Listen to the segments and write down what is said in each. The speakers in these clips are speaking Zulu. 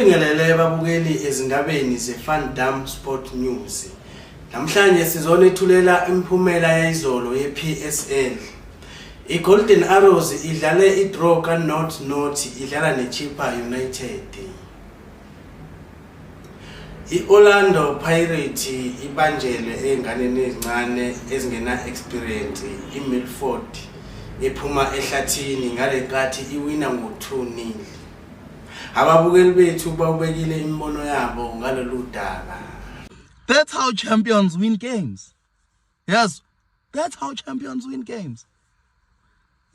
Sibingelele babukeli ezindabeni zeFandom Sport News. Namhlanje sizonethulela imiphumela yayizolo yePSL. IGolden Arrows idlale idraw kaNorth idlala neChippa United. IOrlando Pirates ibanjelwe enganeni ezincane ezingena experience iMilford ephuma ehlathini ngalenkathi iwina ngo-2-0. Ababukeli bethu bawubekile imbono yabo ngalolu daba. That's how champions win games. Yes, that's how champions win games.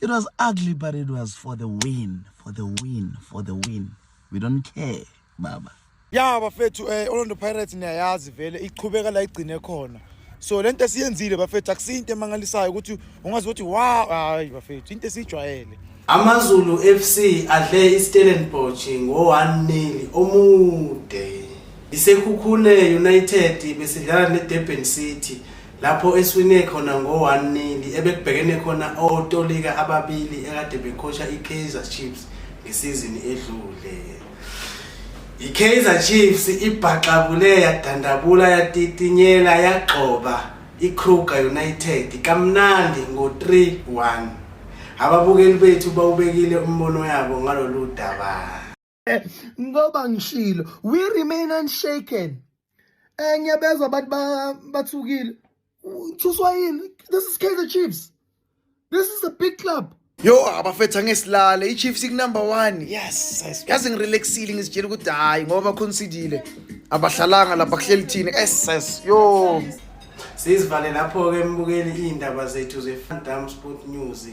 It was ugly, but it was for the win, for the win, for the win. We don't care, baba. Yeah, bafethu Orlando Pirates niyayazi vele iqhubeka la igcine khona. So lento esiyenzile bafethu akusinto emangalisayo ukuthi ungazi ukuthi wow, hayi bafethu into esijwayele. AmaZulu FC adle iStellenbosch ngo-1-0 omude. ISekhukhune United besidlala neDurban City lapho eswine khona ngo-1-0 ebekubhekene khona otolika ababili ekade bekhosha iKaizer Chiefs ngesizini edlule. IKaizer Chiefs ibhaqabule yadandabula yatitinyela yagxoba iKruger United kamnandi ngo-3-1. Ababukeli bethu bawubekile umbono yabo ngalolu daba. Ngoba ngishilo, we remain unshaken. Ngiyabezwa abantu bathukile. Thuswa yini? This is Kaizer Chiefs. This is a big club. Yo abafethu angesilale iChiefs number 1. Yes. Yazi ngirelaxile ngizitshela ukuthi hayi ngoba concedile. Abahlalanga lapha kuhleli thina. Yes. Yo. Sizivale lapho ke mbukeli indaba zethu zeFandom Sport News.